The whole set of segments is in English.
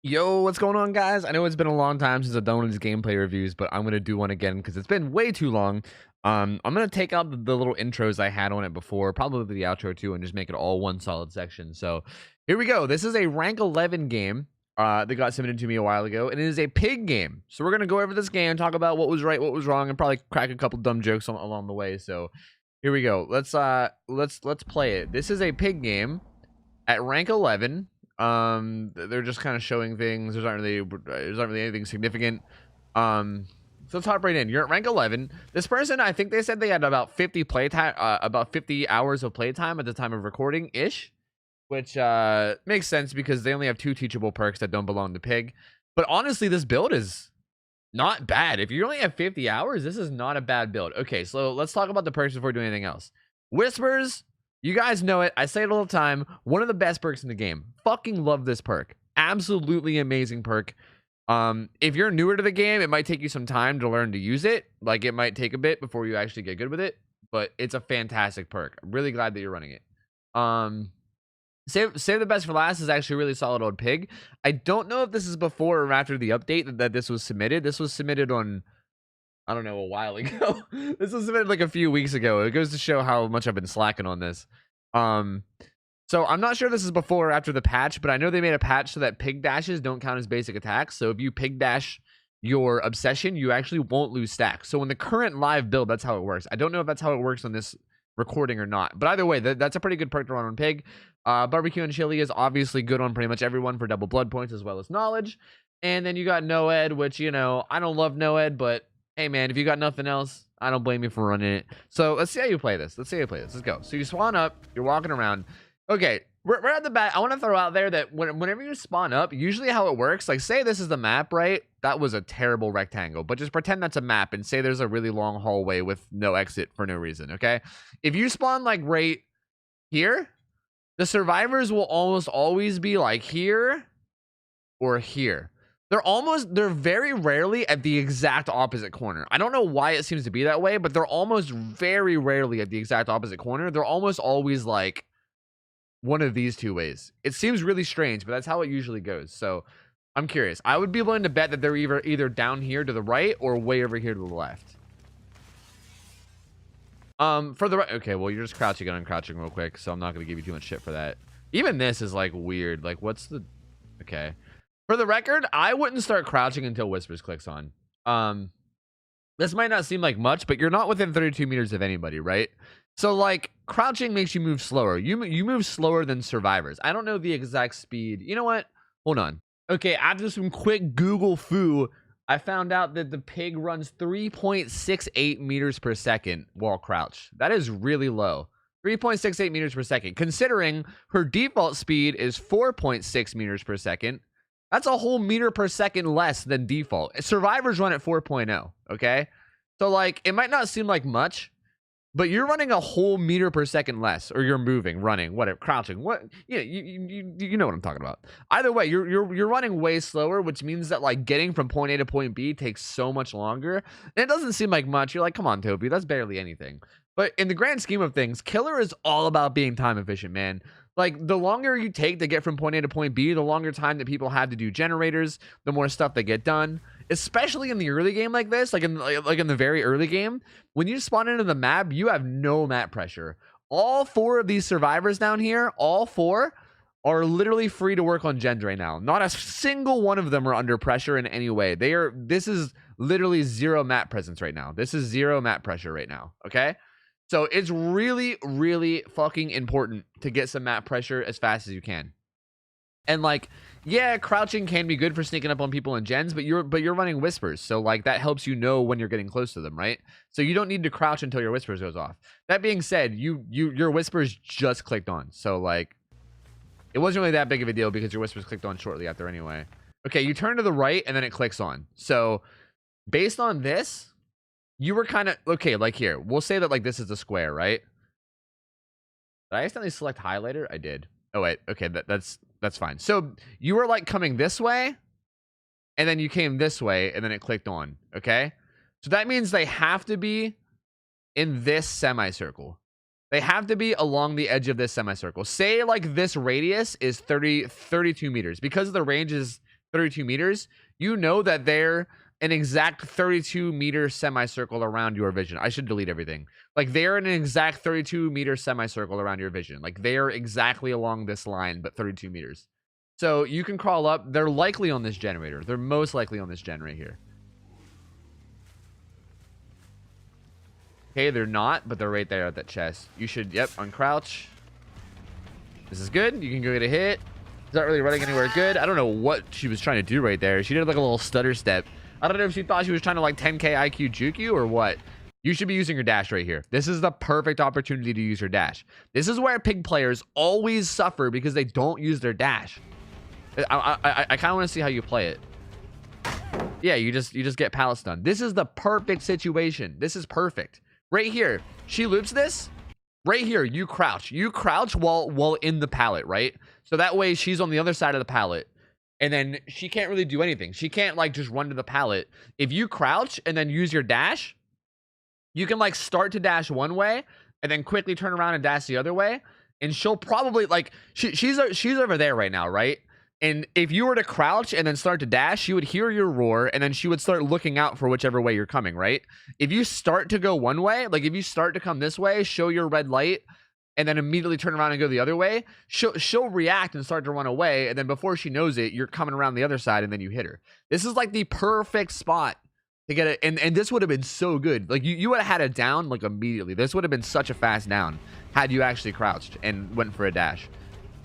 Yo, what's going on, guys? I know it's been a long time since I've done one of these gameplay reviews, but I'm gonna do one again because it's been way too long. I'm gonna take out the little intros I had on it before, probably the outro too, and just make it all one solid section. So here we go. This is a rank 11 game that got submitted to me a while ago, and it is a pig game. So we're gonna go over this game, talk about what was right, what was wrong, and probably crack a couple dumb jokes along the way. So here we go. Let's play it. This is a pig game at rank 11. They're just kind of showing things. There's not really anything significant. So let's hop right in. You're at rank 11. This person, I think they said they had about 50 playtime, about 50 hours of playtime at the time of recording ish, which makes sense because they only have 2 teachable perks that don't belong to pig. But honestly, this build is not bad. If you only have 50 hours, this is not a bad build. Okay, so let's talk about the perks before doing anything else. Whispers. You guys know it. I say it all the time. One of the best perks in the game. Fucking love this perk. Absolutely amazing perk. If you're newer to the game, it might take you some time to learn to use it. Like, it might take a bit before you actually get good with it. But it's a fantastic perk. I'm really glad that you're running it. Save the best for last is actually a really solid old pig. I don't know if this is before or after the update that this was submitted. This was submitted on, I don't know, a while ago. This was submitted like a few weeks ago. It goes to show how much I've been slacking on this. So I'm not sure this is before or after the patch, but I know they made a patch so that pig dashes don't count as basic attacks. So if you pig dash your obsession, you actually won't lose stacks. So in the current live build, that's how it works. I don't know if that's how it works on this recording or not, but either way, that's a pretty good perk to run on pig. Barbecue and chili is obviously good on pretty much everyone for double blood points as well as knowledge. And then you got Noed, which, you know, I don't love Noed, but hey, man, if you got nothing else, I don't blame you for running it. So let's see how you play this. Let's go. So you spawn up. You're walking around. Okay, we're at the bat. I want to throw out there that whenever you spawn up, usually how it works, like say this is the map, right? That was a terrible rectangle, but just pretend that's a map and say there's a really long hallway with no exit for no reason, okay? If you spawn like right here, the survivors will almost always be like here or here. They're very rarely at the exact opposite corner. I don't know why it seems to be that way, but they're almost very rarely at the exact opposite corner. They're almost always like one of these two ways. It seems really strange, but that's how it usually goes. So I'm curious. I would be willing to bet that they're either down here to the right or way over here to the left. For the right. Okay, well, you're just crouching and uncrouching real quick, so I'm not going to give you too much shit for that. Even this is like weird. Like, what's the... Okay. For the record, I wouldn't start crouching until Whispers clicks on. This might not seem like much, but you're not within 32 meters of anybody, right? So, like, crouching makes you move slower. You move slower than survivors. I don't know the exact speed. You know what? Hold on. Okay, after some quick Google foo, I found out that the pig runs 3.68 meters per second while crouched. That is really low. 3.68 meters per second. Considering her default speed is 4.6 meters per second. That's a whole meter per second less than default. Survivors run at 4.0, okay? So, like, it might not seem like much, but you're running a whole meter per second less, or you're moving, running, whatever, crouching, what? Yeah, you know what I'm talking about. Either way, you're running way slower, which means that, like, getting from point A to point B takes so much longer. And it doesn't seem like much. You're like, come on, Toby, that's barely anything. But in the grand scheme of things, Killer is all about being time efficient, man. Like, the longer you take to get from point A to point B, the longer time that people have to do generators, the more stuff they get done. Especially in the early game like this, like in the very early game, when you spawn into the map, you have no map pressure. All 4 of these survivors down here, all 4 are literally free to work on gens right now. Not a single one of them are under pressure in any way. This is literally 0 map presence right now. This is 0 map pressure right now, okay? So it's really, really fucking important to get some map pressure as fast as you can. And like, yeah, crouching can be good for sneaking up on people in gens, but you're running whispers. So like that helps you know when you're getting close to them, right? So you don't need to crouch until your whispers goes off. That being said, your whispers just clicked on. So like, it wasn't really that big of a deal because your whispers clicked on shortly after anyway. Okay, you turn to the right and then it clicks on. So based on this, you were kind of, okay, like here, we'll say that like this is a square, right? Did I accidentally select highlighter? I did. Oh, wait. Okay, that's fine. So you were like coming this way, and then you came this way, and then it clicked on, okay? So that means they have to be in this semicircle. They have to be along the edge of this semicircle. Say like this radius is 32 meters. Because the range is 32 meters, you know that they're an exact 32-meter semicircle around your vision. I should delete everything. Like, they're in an exact 32-meter semicircle around your vision. Like, they're exactly along this line, but 32 meters. So you can crawl up. They're likely on this generator. They're most likely on this gen right here. Okay, they're not, but they're right there at that chest. You should, yep, uncrouch. This is good. You can go get a hit. It's not really running anywhere good. I don't know what she was trying to do right there. She did like a little stutter step. I don't know if she thought she was trying to like 10k IQ juke you or what. You should be using your dash right here. This is the perfect opportunity to use your dash. This is where pig players always suffer because they don't use their dash. I kind of want to see how you play it. Yeah, you just get pallets done. This is the perfect situation. This is perfect. Right here, she loops this. Right here, you crouch. You crouch while in the pallet, right? So that way she's on the other side of the pallet. And then she can't really do anything. She can't like just run to the pallet. If you crouch and then use your dash, you can like start to dash one way and then quickly turn around and dash the other way. And she'll probably like, she's over there right now, right? And if you were to crouch and then start to dash, she would hear your roar and then she would start looking out for whichever way you're coming, right? If you start to go one way, like if you start to come this way, show your red light, and then immediately turn around and go the other way, she'll react and start to run away. And then before she knows it, you're coming around the other side and then you hit her. This is like the perfect spot to get it. And this would have been so good. Like you would have had it down like immediately. This would have been such a fast down had you actually crouched and went for a dash.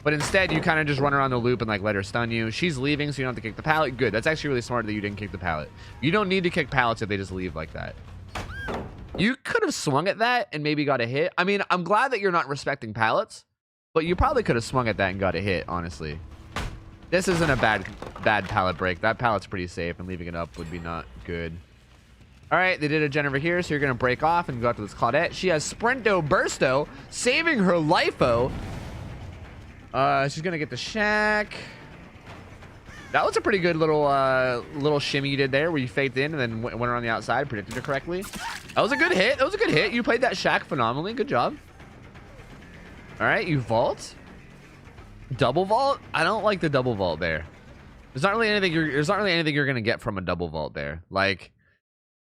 But instead, you kind of just run around the loop and like let her stun you. She's leaving, so you don't have to kick the pallet. Good. That's actually really smart that you didn't kick the pallet. You don't need to kick pallets if they just leave like that. You could have swung at that and maybe got a hit. I mean, I'm glad that you're not respecting pallets, but you probably could have swung at that and got a hit, honestly. This isn't a bad pallet break. That pallet's pretty safe, and leaving it up would be not good. All right, they did a gen over here, so you're going to break off and go after this Claudette. She has Sprinto Bursto, saving her life-o. She's going to get the shack. That was a pretty good little shimmy you did there where you faked in and then went around the outside, predicted it correctly. That was a good hit. That was a good hit. You played that shack phenomenally. Good job. All right, you vault. Double vault? I don't like the double vault there. There's not really anything you're going to get from a double vault there. Like,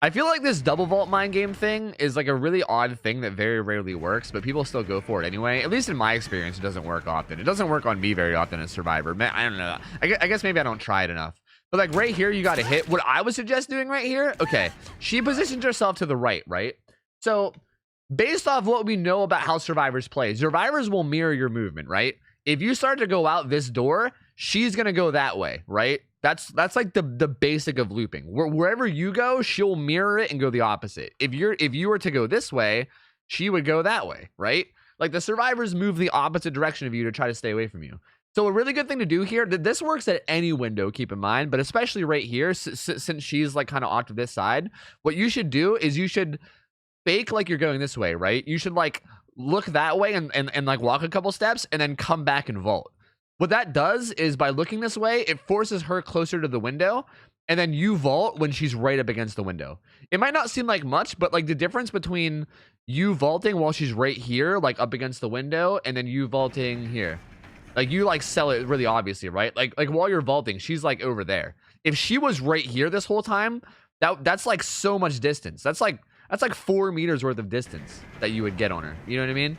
I feel like this double vault mind game thing is like a really odd thing that very rarely works, but people still go for it anyway. At least in my experience, it doesn't work often. It doesn't work on me very often as Survivor. Man, I don't know. I guess maybe I don't try it enough. But like right here, you got to hit. What I would suggest doing right here, okay, she positions herself to the right, right? So based off what we know about how Survivors play, Survivors will mirror your movement, right? If you start to go out this door, she's going to go that way, right? That's like the basic of looping. Wherever you go, she'll mirror it and go the opposite. If you were to go this way, she would go that way, right? Like the Survivors move the opposite direction of you to try to stay away from you. So a really good thing to do here, this works at any window, keep in mind, but especially right here, since she's like kind of off to this side, what you should do is you should fake like you're going this way, right? You should like look that way and like walk a couple steps and then come back and vault. What that does is by looking this way, it forces her closer to the window, and then you vault when she's right up against the window. It might not seem like much, but like the difference between you vaulting while she's right here, like up against the window, and then you vaulting here. Like you like sell it really obviously, right? Like while you're vaulting, she's like over there. If she was right here this whole time, that's like so much distance. That's like 4 meters worth of distance that you would get on her. You know what I mean?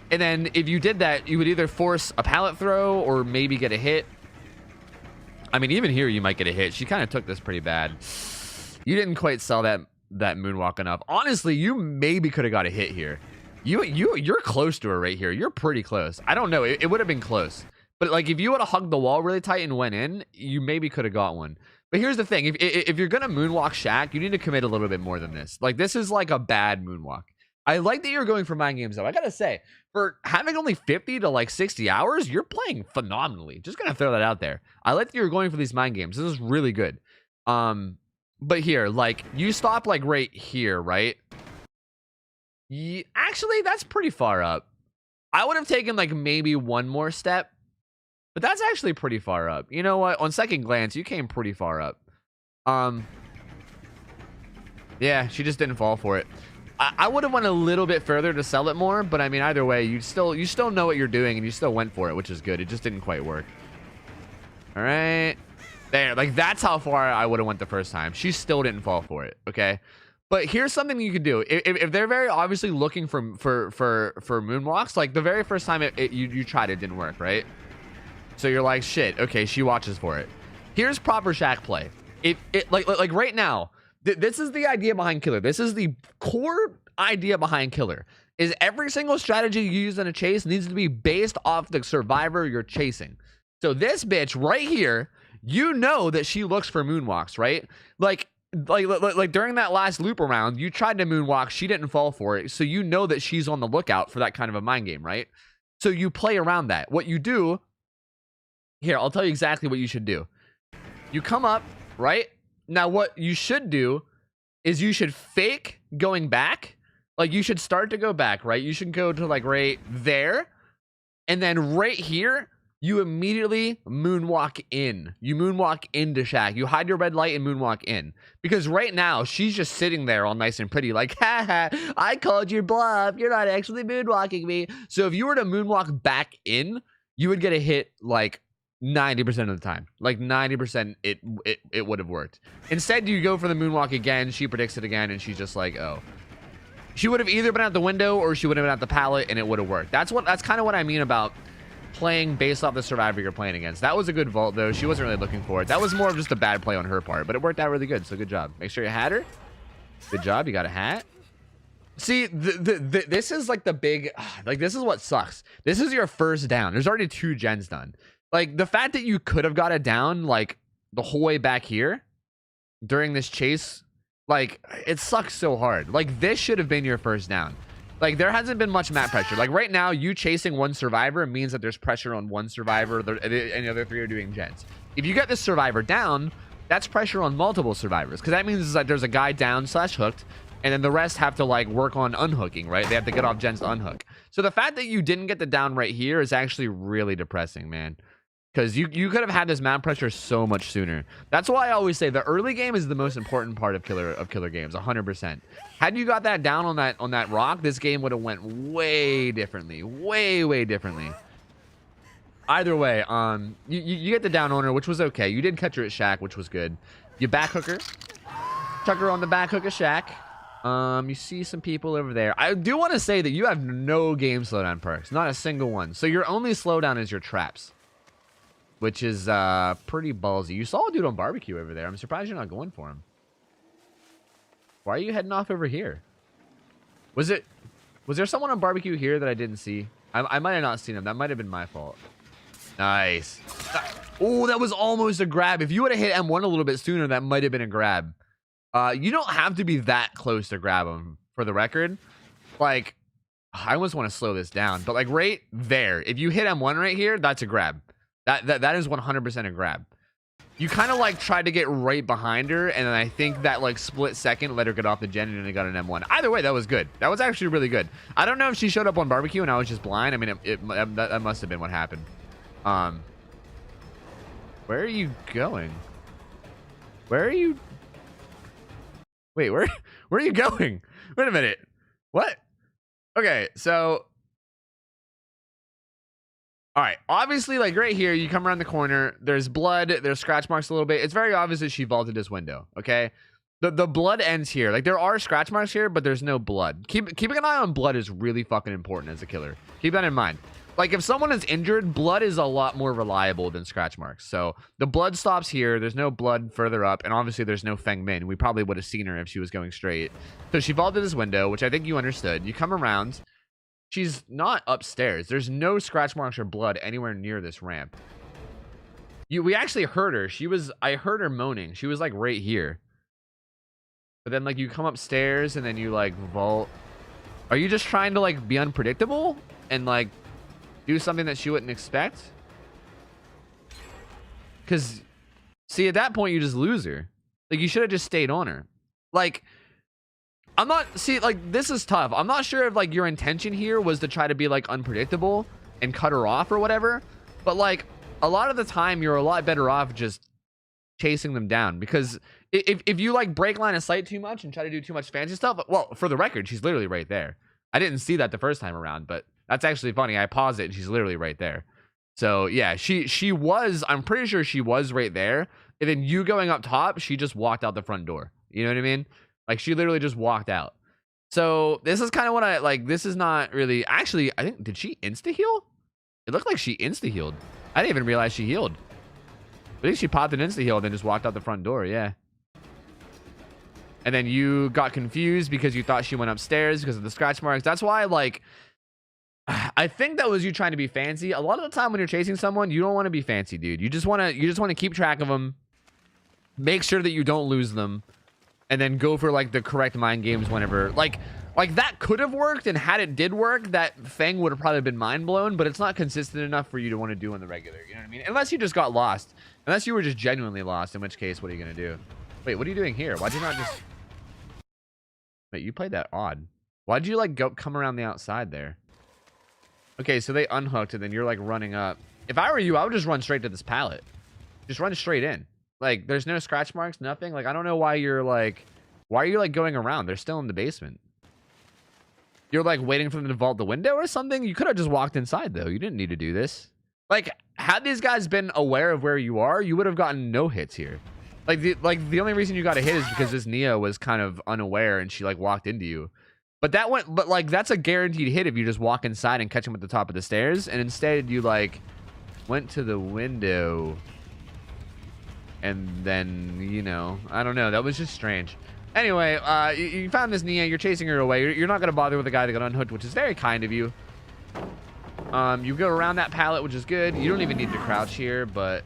And then if you did that, you would either force a pallet throw or maybe get a hit. I mean, even here, you might get a hit. She kind of took this pretty bad. You didn't quite sell that moonwalk enough. Honestly, you maybe could have got a hit here. You're close to her right here. You're pretty close. I don't know. It would have been close. But like if you would have hugged the wall really tight and went in, you maybe could have got one. But here's the thing. If you're going to moonwalk shack, you need to commit a little bit more than this. Like this is like a bad moonwalk. I like that you're going for mind games, though. I gotta say, for having only 50 to like 60 hours, you're playing phenomenally. Just gonna throw that out there. I like that you're going for these mind games. This is really good. But here, like, you stop like right here, right? Actually, that's pretty far up. I would have taken like maybe one more step, but that's actually pretty far up. You know what? On second glance, you came pretty far up. Yeah, she just didn't fall for it. I would have went a little bit further to sell it more, but I mean, either way, you still know what you're doing, and you still went for it, which is good. It just didn't quite work. All right. There, like that's how far I would have went the first time. She still didn't fall for it. Okay. But here's something you could do. If they're very obviously looking for moonwalks, like the very first time you tried it didn't work, right? So you're like, shit, okay, she watches for it. Here's proper shack play. Like right now, this is the idea behind Killer. This is the core idea behind Killer. Is every single strategy you use in a chase needs to be based off the survivor you're chasing. So this bitch right here, you know that she looks for moonwalks, right? Like during that last loop around, you tried to moonwalk, she didn't fall for it, so you know that she's on the lookout for that kind of a mind game, right? So you play around that. What you do here, I'll tell you exactly what you should do. You come up, right? Now what you should do is you should fake going back. Like you should start to go back, right? You should go to like right there, and then right here you immediately moonwalk in. You moonwalk into shack. You hide your red light and moonwalk in. Because right now, she's just sitting there all nice and pretty like, haha, I called your bluff. You're not actually moonwalking me. So if you were to moonwalk back in, you would get a hit like 90% of the time. Like 90% it would have worked. Instead, you go for the moonwalk again. She predicts it again, and she's just like, oh. She would have either been at the window or she would have been at the pallet, and it would have worked. That's kind of what I mean about playing based off the survivor you're playing against. That was a good vault though. She wasn't really looking for it. That was more of just a bad play on her part, but it worked out really good, so good job. Make sure you had her. Good job. You got a hat. See, this is like the big, like this is what sucks. This is your first down. There's already 2 gens done. Like the fact that you could have got it down like the whole way back here during this chase, like it sucks so hard. Like this should have been your first down. Like, there hasn't been much map pressure. Like, right now, you chasing one survivor means that there's pressure on one survivor, and the other 3 are doing gens. If you get this survivor down, that's pressure on multiple survivors. Because that means that there's a guy down / hooked, and then the rest have to, like, work on unhooking, right? They have to get off gens to unhook. So the fact that you didn't get the down right here is actually really depressing, man. Because you could have had this map pressure so much sooner. That's why I always say the early game is the most important part of killer games, 100%. Had you got that down on that rock, this game would have went way differently, way differently. Either way, you get the down on her, which was okay. You did catch her at shack, which was good. You back hook her, chuck her on the back hook of shack. You see some people over there. I do want to say that you have no game slowdown perks, not a single one. So your only slowdown is your traps, which is pretty ballsy. You saw a dude on barbecue over there. I'm surprised you're not going for him. Why are you heading off over here? Was there someone on barbecue here that I didn't see? I might have not seen him. That might have been my fault. Nice. Oh, that was almost a grab. If you would have hit M1 a little bit sooner, that might have been a grab. You don't have to be that close to grab him, for the record. Like, I almost want to slow this down, but like right there, if you hit M1 right here, that's a grab. That is 100% a grab. You kind of like tried to get right behind her, and then I think that like split second let her get off the gen, and then got an M1. Either way, that was good. That was actually really good. I don't know if she showed up on barbecue and I was just blind. I mean, that must have been what happened. Where are you going? Where are you? Wait, where are you going? Wait a minute. What? Okay, so. All right, obviously, like right here, you come around the corner, there's blood, there's scratch marks a little bit. It's very obvious that she vaulted this window, okay? The blood ends here. Like, there are scratch marks here, but there's no blood. Keeping an eye on blood is really fucking important as a killer. Keep that in mind. Like, if someone is injured, blood is a lot more reliable than scratch marks. So, the blood stops here, there's no blood further up, and obviously there's no Feng Min. We probably would have seen her if she was going straight. So, she vaulted this window, which I think you understood. You come around. She's not upstairs. There's no scratch marks or blood anywhere near this ramp. We actually heard her. I heard her moaning. She was like right here. But then like you come upstairs and then you like vault. Are you just trying to like be unpredictable and like do something that she wouldn't expect? Because see, at that point you just lose her. Like you should have just stayed on her. Like, I'm not, see, like, this is tough. I'm not sure if, like, your intention here was to try to be, like, unpredictable and cut her off or whatever. But, like, a lot of the time, you're a lot better off just chasing them down. Because if you, like, break line of sight too much and try to do too much fancy stuff, well, for the record, she's literally right there. I didn't see that the first time around, but that's actually funny. I paused it, and she's literally right there. So yeah, she was, I'm pretty sure she was right there. And then you going up top, she just walked out the front door. You know what I mean? Like she literally just walked out. So this is kind of what I like. This is not really, actually, I think, did she insta heal? It looked like she insta healed. I didn't even realize she healed. I think she popped an insta heal and then just walked out the front door. Yeah. And then you got confused because you thought she went upstairs because of the scratch marks. That's why, like, I think that was you trying to be fancy. A lot of the time when you're chasing someone, you don't want to be fancy, dude. You just want to keep track of them, make sure that you don't lose them, and then go for like the correct mind games whenever. Like that could have worked, and had it did work, that thing would have probably been mind blown. But it's not consistent enough for you to want to do on the regular. You know what I mean? Unless you just got lost, unless you were just genuinely lost. In which case, what are you gonna do? Wait, what are you doing here? Why'd you not just? Wait, you played that odd. Why'd you like come around the outside there? Okay, so they unhooked and then you're like running up. If I were you, I would just run straight to this pallet. Just run straight in. Like there's no scratch marks, nothing. Like I don't know why you're like going around. They're still in the basement. You're like waiting for them to vault the window or something. You could have just walked inside though. You didn't need to do this. Like had these guys been aware of where you are, you would have gotten no hits here. Like the only reason you got a hit is because this Nia was kind of unaware and she like walked into you. But like that's a guaranteed hit if you just walk inside and catch him at the top of the stairs. And instead you like went to the window. And then, you know, I don't know. That was just strange. Anyway, you found this Nia. You're chasing her away. You're not going to bother with the guy that got unhooked, which is very kind of you. You go around that pallet, which is good. You don't even need to crouch here, but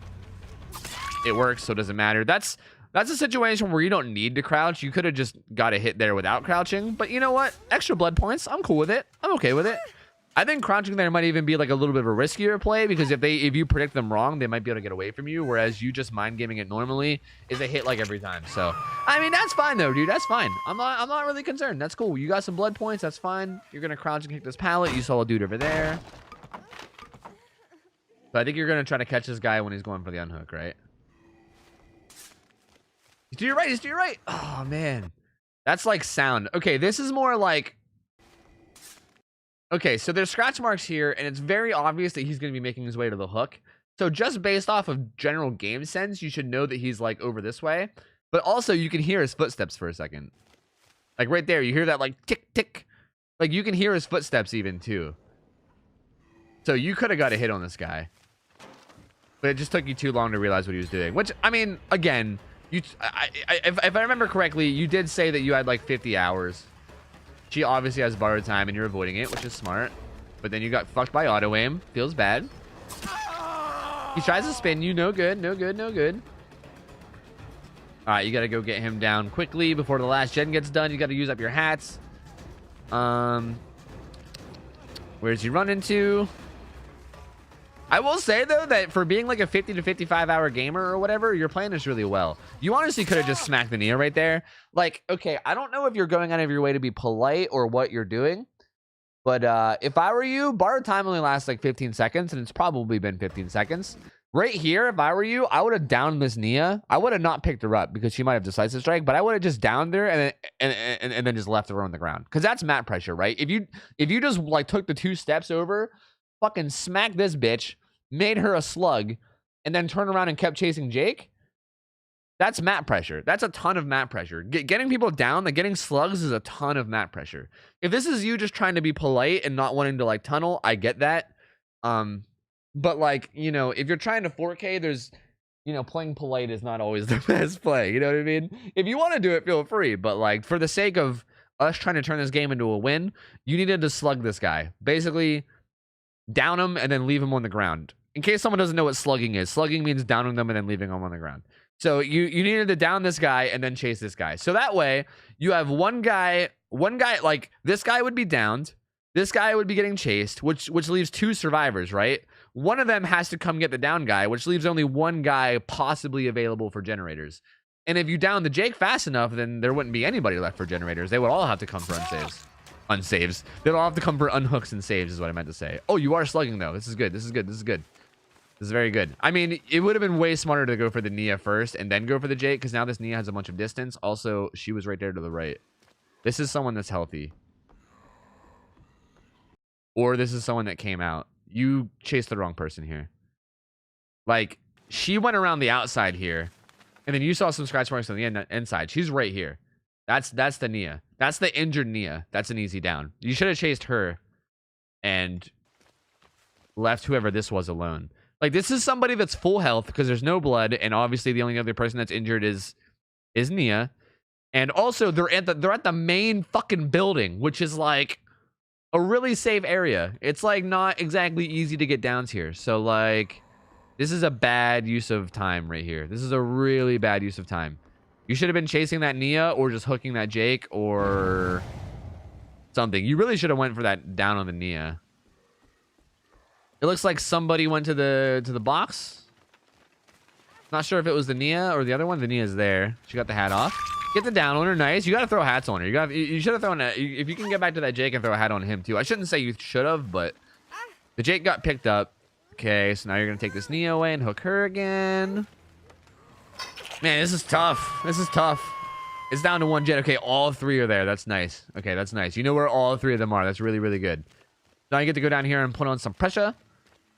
it works, so it doesn't matter. That's a situation where you don't need to crouch. You could have just got a hit there without crouching. But you know what? Extra blood points. I'm cool with it. I'm okay with it. I think crouching there might even be like a little bit of a riskier play because if you predict them wrong, they might be able to get away from you. Whereas you just mind gaming it normally is a hit like every time. So I mean that's fine though, dude. That's fine. I'm not really concerned. That's cool. You got some blood points. That's fine. You're gonna crouch and kick this pallet. You saw a dude over there. So I think you're gonna try to catch this guy when he's going for the unhook, right? He's to your right. He's to your right. Oh man, that's like sound. Okay, this is more like. Okay, so there's scratch marks here, and it's very obvious that he's going to be making his way to the hook. So just based off of general game sense, you should know that he's, like, over this way. But also, you can hear his footsteps for a second. Like, right there, you hear that, like, tick, tick. Like, you can hear his footsteps even, too. So you could have got a hit on this guy. But it just took you too long to realize what he was doing. Which, I mean, again, if I remember correctly, you did say that you had, like, 50 hours. She obviously has borrowed time and you're avoiding it, which is smart. But then you got fucked by auto aim. Feels bad. He tries to spin you. No good. No good. No good. All right, you got to go get him down quickly before the last gen gets done. You got to use up your hats. Where's he run into? I will say, though, that for being like a 50 to 55 hour gamer or whatever, you're playing this really well. You honestly could have just smacked the Nia right there. Like, okay, I don't know if you're going out of your way to be polite or what you're doing. But if I were you, borrowed time only lasts like 15 seconds, and it's probably been 15 seconds. Right here, if I were you, I would have downed this Nia. I would have not picked her up because she might have decisive strike, but I would have just downed her and then just left her on the ground. Because that's mat pressure, right? If you just like took the 2 steps over, fucking smacked this bitch, made her a slug, and then turned around and kept chasing Jake, that's mat pressure. That's a ton of mat pressure. Getting people down, like getting slugs is a ton of mat pressure. If this is you just trying to be polite and not wanting to like tunnel, I get that. But like, you know, if you're trying to 4K, there's, you know, playing polite is not always the best play. You know what I mean? If you want to do it, feel free. But like, for the sake of us trying to turn this game into a win, you needed to slug this guy. Basically, down him and then leave him on the ground. In case someone doesn't know what slugging is, slugging means downing them and then leaving them on the ground. So you needed to down this guy and then chase this guy. So that way you have one guy, like this guy would be downed. This guy would be getting chased, which leaves 2 survivors, right? One of them has to come get the down guy, which leaves only one guy possibly available for generators. And if you down the Jake fast enough, then there wouldn't be anybody left for generators. They would all have to come for unsaves. They'd all have to come for unhooks and saves is what I meant to say. Oh, you are slugging though. This is good. This is good. This is good. This is very good. I mean, it would have been way smarter to go for the Nia first and then go for the Jake, because now this Nia has a bunch of distance. Also, she was right there to the right. This is someone that's healthy. Or this is someone that came out. You chased the wrong person here. Like, she went around the outside here, and then you saw some scratch marks on the inside. She's right here. That's the Nia. That's the injured Nia. That's an easy down. You should have chased her and left whoever this was alone. Like, this is somebody that's full health because there's no blood, and obviously the only other person that's injured is Nia. And also they're at the main fucking building, which is like a really safe area. It's like not exactly easy to get downs here. So like, this is a bad use of time right here. This is a really bad use of time. You should have been chasing that Nia or just hooking that Jake or something. You really should have went for that down on the Nia. It looks like somebody went to the box. Not sure if it was the Nia or the other one. The Nia's there. She got the hat off. Get the down on her. Nice. You got to throw hats on her. You should have thrown a, if you can get back to that Jake and throw a hat on him too. I shouldn't say you should have, but the Jake got picked up. Okay, so now you're going to take this Nia away and hook her again. Man, this is tough. This is tough. It's down to one Jet. Okay, all three are there. That's nice. Okay, that's nice. You know where all three of them are. That's really, really good. Now you get to go down here and put on some pressure.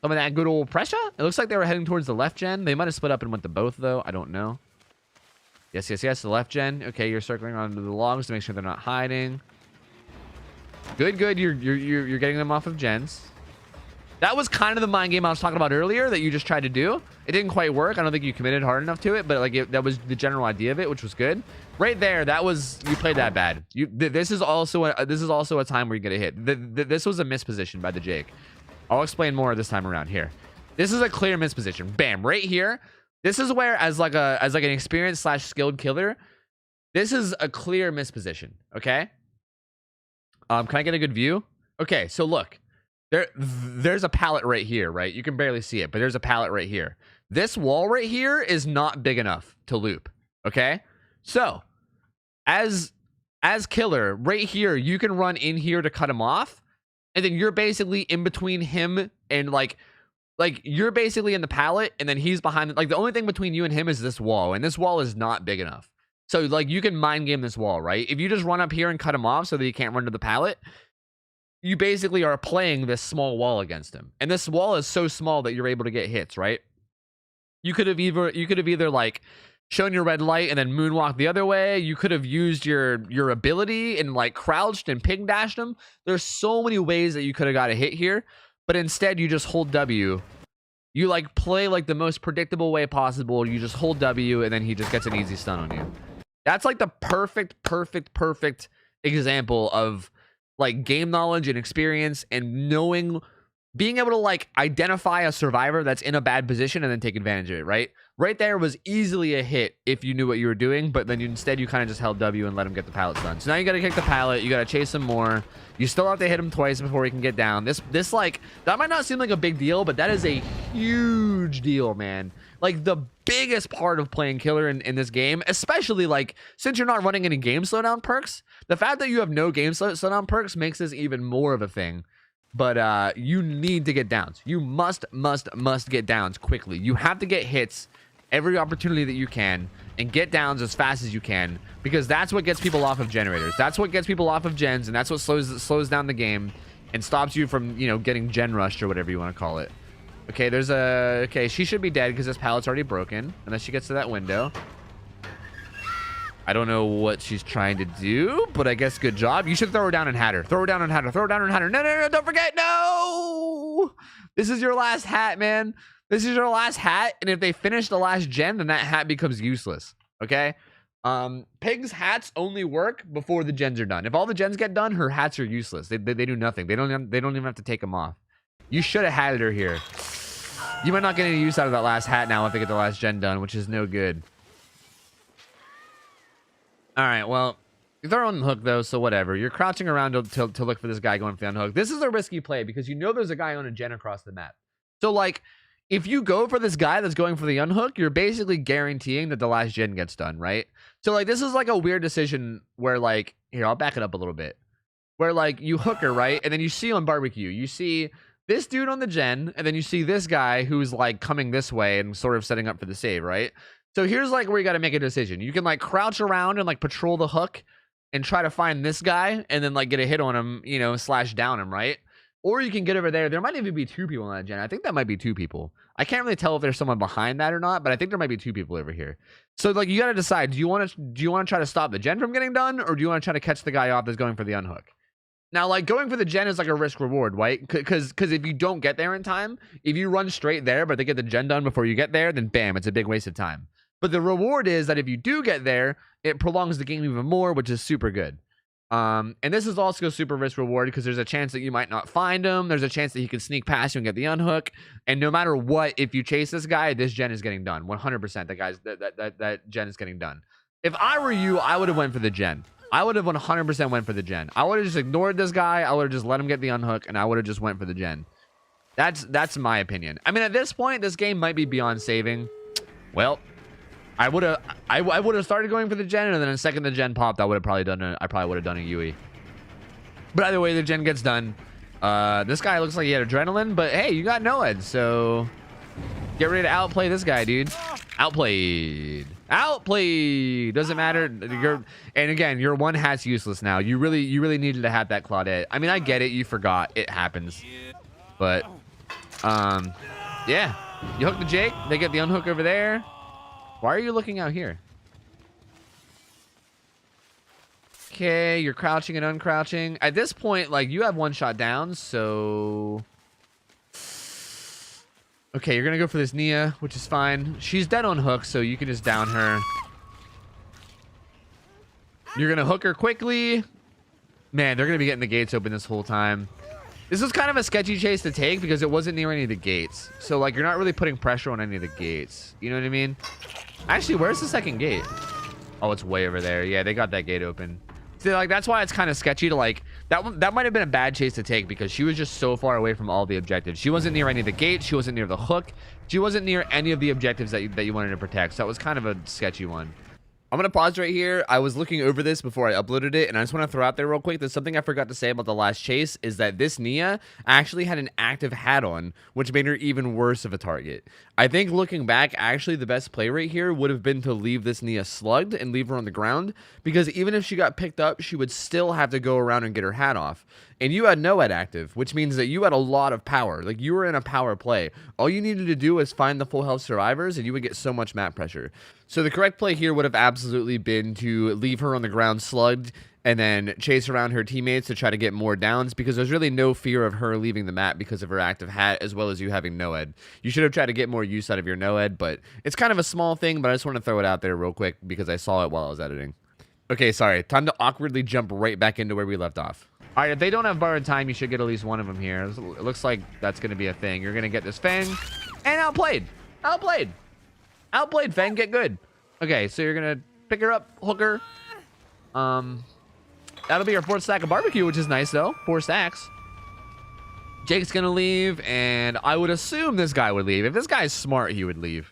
Some of that good old pressure. It looks like they were heading towards the left gen. They might have split up and went to both, though. I don't know. Yes, yes, yes. The left gen. Okay, you're circling onto the logs to make sure they're not hiding. Good, good. You're getting them off of gens. That was kind of the mind game I was talking about earlier that you just tried to do. It didn't quite work. I don't think you committed hard enough to it, but like that was the general idea of it, which was good. Right there, that was, you played that bad. This is also a time where you get a hit. This was a misposition by the Jake. I'll explain more this time around here. This is a clear misposition. Bam, right here. This is where, as like an experienced / skilled killer, this is a clear misposition. Okay. Can I get a good view? Okay, so look. There's a pallet right here, right? You can barely see it, but there's a pallet right here. This wall right here is not big enough to loop, okay? So, as killer, right here, you can run in here to cut him off, and then you're basically in between him and like you're basically in the pallet, and then he's behind. Like, the only thing between you and him is this wall, and this wall is not big enough. So, like, you can mind game this wall, right? If you just run up here and cut him off so that he can't run to the pallet, you basically are playing this small wall against him. And this wall is so small that you're able to get hits, right? You could have either like shown your red light and then moonwalked the other way. You could have used your ability and like crouched and ping dashed him. There's so many ways that you could have got a hit here, but instead you just hold W. You like play like the most predictable way possible. You just hold W and then he just gets an easy stun on you. That's like the perfect example of like game knowledge and experience and being able to like identify a survivor that's in a bad position and then take advantage of it, right? Right there was easily a hit if you knew what you were doing, but then instead you kind of just held W and let him get the pallet done. So now you got to kick the pallet, you got to chase him more. You still have to hit him twice before he can get down. This like, that might not seem like a big deal, but that is a huge deal, man. Like the biggest part of playing killer in this game, especially like since you're not running any game slowdown perks, the fact that you have no game slowdown perks makes this even more of a thing. But you need to get downs. You must get downs quickly. You have to get hits every opportunity that you can and get downs as fast as you can, because that's what gets people off of generators. That's what gets people off of gens, and that's what slows down the game and stops you from, you know, getting gen rushed or whatever you want to call it. Okay, okay, she should be dead because this pallet's already broken unless she gets to that window. I don't know what she's trying to do, but I guess good job. You should throw her down and hat her. Throw her down and hat her. Throw her down and hat her. No, don't forget. No! This is your last hat, man. This is your last hat, and if they finish the last gen, then that hat becomes useless, okay? Pig's hats only work before the gens are done. If all the gens get done, her hats are useless. They do nothing. They don't even have to take them off. You should have hatted her here. You might not get any use out of that last hat now if they get the last gen done, which is no good. All right, well, they're on the hook, though, so whatever. You're crouching around to look for this guy going for the unhook. This is a risky play because you know there's a guy on a gen across the map. So, like, if you go for this guy that's going for the unhook, you're basically guaranteeing that the last gen gets done, right? So, like, this is, like, a weird decision where, like, here, I'll back it up a little bit. Where, like, you hook her, right? And then you see on barbecue, you see this dude on the gen, and then you see this guy who's, like, coming this way and sort of setting up for the save, right? So here's like where you got to make a decision. You can like crouch around and like patrol the hook and try to find this guy and then like get a hit on him, you know, slash down him, right? or you can get over there. There might even be 2 people on that gen. I think that might be 2 people. I can't really tell if there's someone behind that or not, but I think there might be 2 people over here. So like you got to decide, do you want to try to stop the gen from getting done, or do you want to try to catch the guy off that's going for the unhook? Now, like going for the gen is like a risk reward, right? Because if you don't get there in time, if you run straight there, but they get the gen done before you get there, then bam, it's a big waste of time. But the reward is that if you do get there, it prolongs the game even more, which is super good. And this is also a super risk reward because there's a chance that you might not find him. There's a chance that he can sneak past you and get the unhook. And no matter what, if you chase this guy, this gen is getting done. 100%. That gen is getting done. If I were you, I would have went for the gen. I would have 100% went for the gen. I would have just ignored this guy. I would have just let him get the unhook, and I would have just went for the gen. That's my opinion. I mean, at this point, this game might be beyond saving. Well, I would have started going for the gen, and then the second the gen popped, I would have probably done a UE. But either way, the gen gets done. This guy looks like he had adrenaline, but hey, you got NOED, so get ready to outplay this guy, dude. Outplayed. Doesn't matter. And again, your one hat's useless now. You really needed to have that Claudette. I mean, I get it. You forgot. It happens. But yeah. You hook the Jake. They get the unhook over there. Why are you looking out here? Okay, you're crouching and uncrouching. At this point, like, you have 1 shot down, so okay, you're gonna go for this Nia, which is fine. She's dead on hook, so you can just down her. You're gonna hook her quickly. Man, they're gonna be getting the gates open this whole time. This was kind of a sketchy chase to take because it wasn't near any of the gates. So, like, you're not really putting pressure on any of the gates. You know what I mean? Actually, where's the second gate? Oh, it's way over there. Yeah, they got that gate open. See, like, that's why it's kind of sketchy to, like, that might have been a bad chase to take because she was just so far away from all the objectives. She wasn't near any of the gates. She wasn't near the hook. She wasn't near any of the objectives that you wanted to protect. So that was kind of a sketchy one. I'm going to pause right here. I was looking over this before I uploaded it, and I just want to throw out there real quick. There's something I forgot to say about the last chase, is that this Nia actually had an active hat on, which made her even worse of a target. I think looking back, actually the best play right here would have been to leave this Nia slugged and leave her on the ground, because even if she got picked up, she would still have to go around and get her hat off. And you had NOED active, which means that you had a lot of power. Like, you were in a power play. All you needed to do was find the full health survivors, and you would get so much map pressure. So the correct play here would have absolutely been to leave her on the ground slugged and then chase around her teammates to try to get more downs, because there's really no fear of her leaving the map because of her active hat, as well as you having NOED. You should have tried to get more use out of your NOED, but it's kind of a small thing, but I just want to throw it out there real quick because I saw it while I was editing. Okay, sorry. Time to awkwardly jump right back into where we left off. All right, if they don't have borrowed time, you should get at least one of them here. It looks like that's going to be a thing. You're going to get this Fang. And outplayed. Outplayed, Fang. Get good. Okay, so you're going to pick her up, hook her. That'll be our 4th stack of barbecue, which is nice, though. 4 stacks. Jake's going to leave, and I would assume this guy would leave. If this guy's smart, he would leave.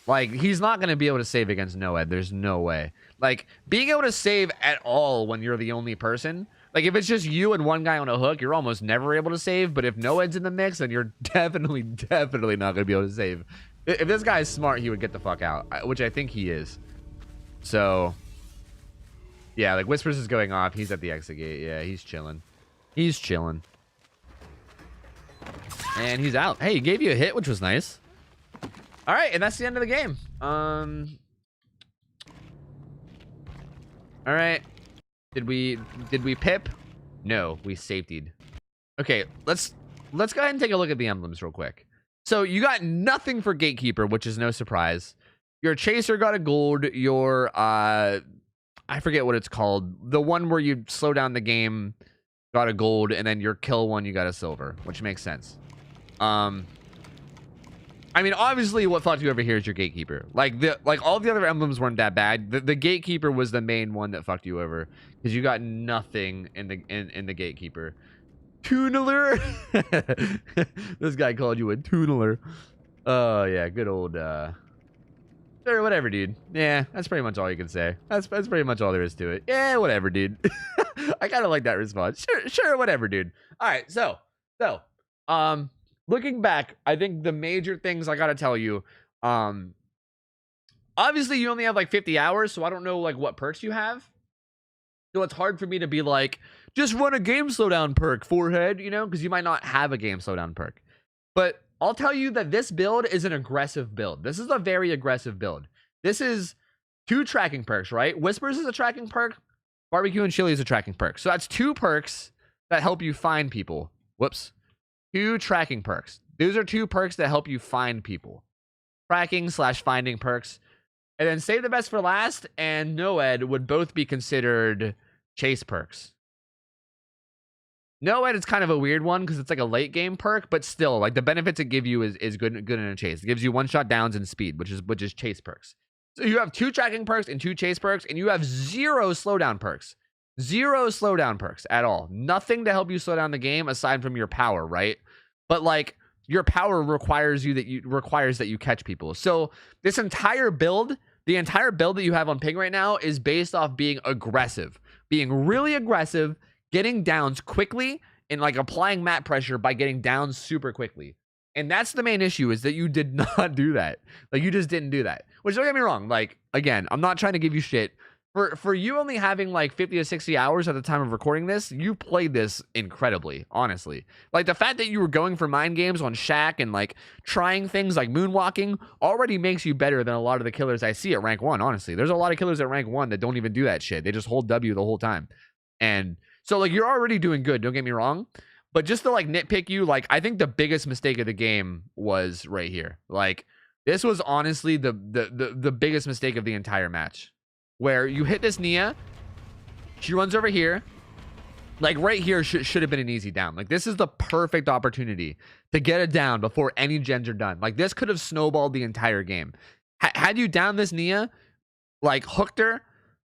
Like, he's not going to be able to save against NOED. There's no way. Like, being able to save at all when you're the only person... Like, if it's just you and one guy on a hook, you're almost never able to save. But if NOED's in the mix, then you're definitely not going to be able to save. If this guy is smart, he would get the fuck out, which I think he is. So, yeah, like, Whispers is going off. He's at the exit gate. Yeah, he's chilling. And he's out. Hey, he gave you a hit, which was nice. All right, and that's the end of the game. All right. Did we pip? No, we safetied. Okay, let's go ahead and take a look at the emblems real quick. So you got nothing for Gatekeeper, which is no surprise. Your Chaser got a gold. Your I forget what it's called. The one where you slow down the game got a gold, and then your kill one you got a silver, which makes sense. I mean, obviously, what fucked you over here is your Gatekeeper. Like all the other emblems weren't that bad. The Gatekeeper was the main one that fucked you over because you got nothing in the Gatekeeper. Tuneler. This guy called you a tuneler. Oh yeah, good old. Sure, whatever, dude. Yeah, that's pretty much all you can say. That's pretty much all there is to it. Yeah, whatever, dude. I kind of like that response. Sure, whatever, dude. All right, so, looking back, I think the major things I gotta tell you, obviously you only have like 50 hours, so I don't know like what perks you have. So it's hard for me to be like, just run a game slowdown perk, forehead, you know, because you might not have a game slowdown perk. But I'll tell you that this build is an aggressive build. This is a very aggressive build. This is 2 tracking perks, right? Whispers is a tracking perk. Barbecue and chili is a tracking perk. So that's 2 perks that help you find people. Whoops. 2 tracking perks. Those are 2 perks that help you find people. Tracking / finding perks. And then save the best for last and Noed would both be considered chase perks. Noed is kind of a weird one because it's like a late game perk, but still, like the benefits it give you is good in a chase. It gives you 1-shot downs and speed, which is chase perks. So you have 2 tracking perks and 2 chase perks, and you have 0 slowdown perks. 0 slowdown perks at all. Nothing to help you slow down the game aside from your power, right? But like your power requires that you catch people. So this entire build, the entire build that you have on Ping right now is based off being aggressive, being really aggressive, getting downs quickly, and like applying map pressure by getting down super quickly. And that's the main issue, is that you did not do that. Like you just didn't do that. Which, don't get me wrong, like again, I'm not trying to give you shit. For you only having like 50 to 60 hours at the time of recording this, you played this incredibly, honestly. Like the fact that you were going for mind games on Shaq and like trying things like moonwalking already makes you better than a lot of the killers I see at rank 1, honestly. There's a lot of killers at rank 1 that don't even do that shit. They just hold W the whole time. And so like you're already doing good, don't get me wrong. But just to like nitpick you, like I think the biggest mistake of the game was right here. Like this was honestly the biggest mistake of the entire match. Where you hit this Nia, she runs over here. Like right here should have been an easy down. Like this is the perfect opportunity to get it down before any gens are done. Like this could have snowballed the entire game. Had you downed this Nia, like hooked her,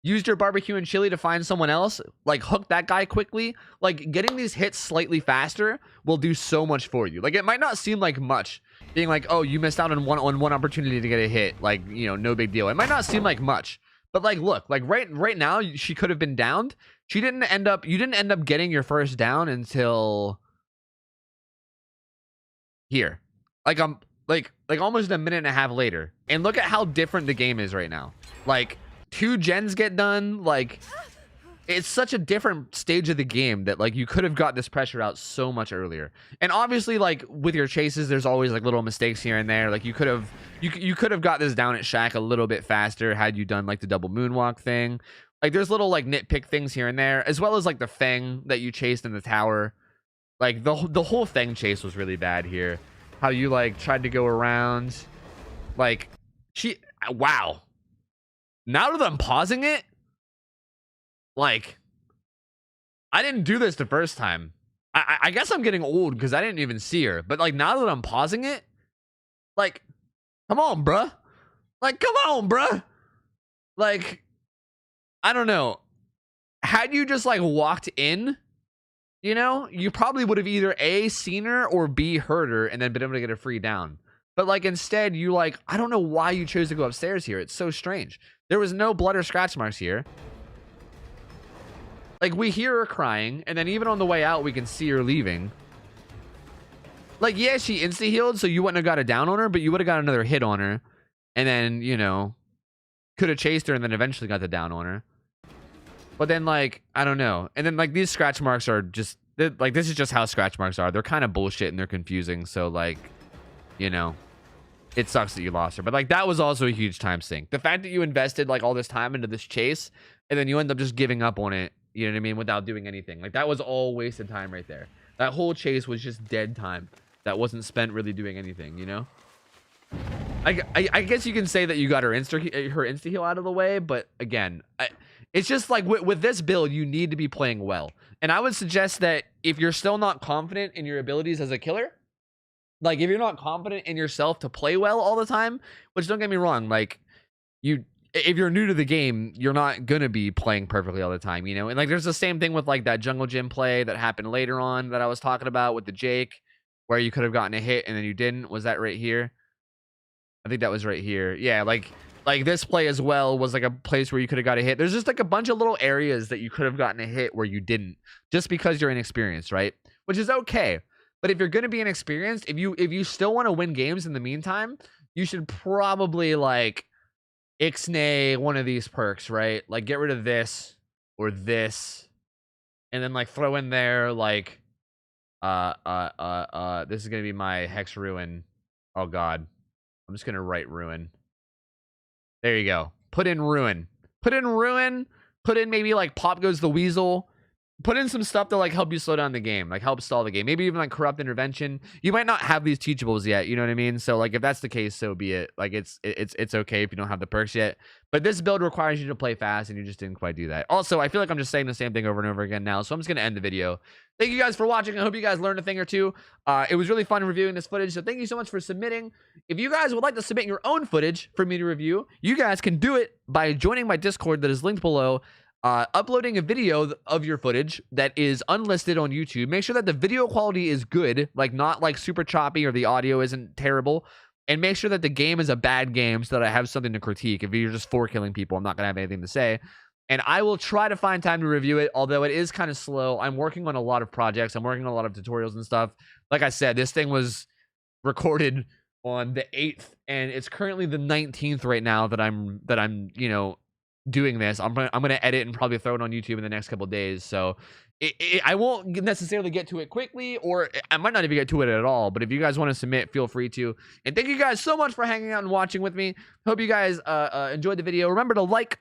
used your barbecue and chili to find someone else, like hook that guy quickly, like getting these hits slightly faster will do so much for you. Like it might not seem like much, being like, oh, you missed out on one opportunity to get a hit, like, you know, no big deal. It might not seem like much, but like look, like right now she could have been downed. You didn't end up getting your first down until here, like almost a minute and a half later. And look at how different the game is right now. Like 2 gens get done. Like it's such a different stage of the game that like you could have got this pressure out so much earlier. And obviously like with your chases, there's always like little mistakes here and there. Like you could have got this down at Shaq a little bit faster had you done like the double moonwalk thing. Like there's little like nitpick things here and there, as well as like the Feng that you chased in the tower. Like the whole Feng chase was really bad here. How you like tried to go around, like wow. Now that I'm pausing it, like I didn't do this the first time. I guess I'm getting old because I didn't even see her. But like now that I'm pausing it, like come on, bruh. Like come on, bruh. Like I don't know. Had you just like walked in, you know, you probably would have either A, seen her, or B, heard her and then been able to get a free down. But like instead you like, I don't know why you chose to go upstairs here. It's so strange. There was no blood or scratch marks here. Like we hear her crying, and then even on the way out we can see her leaving. Like yeah, she insta healed, so you wouldn't have got a down on her, but you would have got another hit on her, and then, you know, could have chased her and then eventually got the down on her. But then like I don't know. And then like these scratch marks are just like, this is just how scratch marks are. They're kind of bullshit and they're confusing. So like, you know, it sucks that you lost her. But like that was also a huge time sink. The fact that you invested like all this time into this chase and then you end up just giving up on it, you know what I mean, without doing anything. Like that was all wasted time right there. That whole chase was just dead time that wasn't spent really doing anything, you know? I guess you can say that you got her insta heal out of the way, but again, it's just like with this build, you need to be playing well. And I would suggest that if you're still not confident in your abilities as a killer, like if you're not confident in yourself to play well all the time, which don't get me wrong, like if you're new to the game, you're not gonna be playing perfectly all the time, you know? And like there's the same thing with like that jungle gym play that happened later on that I was talking about with the Jake, where you could have gotten a hit and then you didn't. Was that right here? I think that was right here. Yeah, like this play as well was like a place where you could have got a hit. There's just like a bunch of little areas that you could have gotten a hit where you didn't, just because you're inexperienced, right? Which is okay. But if you're going to be inexperienced, if you still want to win games in the meantime, you should probably like ixnay one of these perks, right? Like get rid of this or this and then like throw in there like this is gonna be my hex ruin. Oh god, I'm just gonna write ruin. There you go. Put in ruin. Put in ruin. Put in maybe like pop goes the weasel. Put in some stuff to like help you slow down the game, like help stall the game. Maybe even like corrupt intervention. You might not have these teachables yet, you know what I mean? So like if that's the case, so be it. Like it's okay if you don't have the perks yet. But this build requires you to play fast and you just didn't quite do that. Also, I feel like I'm just saying the same thing over and over again now. So I'm just gonna end the video. Thank you guys for watching. I hope you guys learned a thing or two. It was really fun reviewing this footage. So thank you so much for submitting. If you guys would like to submit your own footage for me to review, you guys can do it by joining my Discord that is linked below. Uploading a video of your footage that is unlisted on YouTube. Make sure that the video quality is good, like not like super choppy or the audio isn't terrible. And make sure that the game is a bad game so that I have something to critique. If you're just killing people, I'm not going to have anything to say. And I will try to find time to review it, although it is kind of slow. I'm working on a lot of projects. I'm working on a lot of tutorials and stuff. Like I said, this thing was recorded on the 8th, and it's currently the 19th right now that I'm you know, doing this. I'm gonna edit and probably throw it on YouTube in the next couple of days. So I won't necessarily get to it quickly, or I might not even get to it at all. But if you guys want to submit, feel free to. And thank you guys so much for hanging out and watching with me. Hope you guys enjoyed the video. Remember to like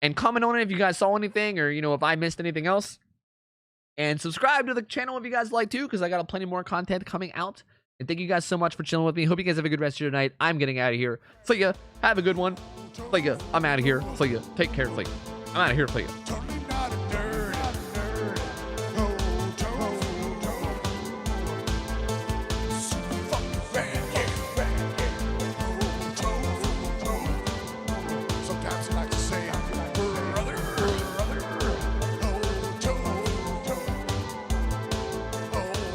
and comment on it if you guys saw anything, or you know, if I missed anything else. And subscribe to the channel if you guys like too, because I got plenty more content coming out. And thank you guys so much for chilling with me. Hope you guys have a good rest of your night. I'm getting out of here. See ya. Have a good one. See ya. I'm out of here. See ya. Take care. See ya. I'm out of here. See ya.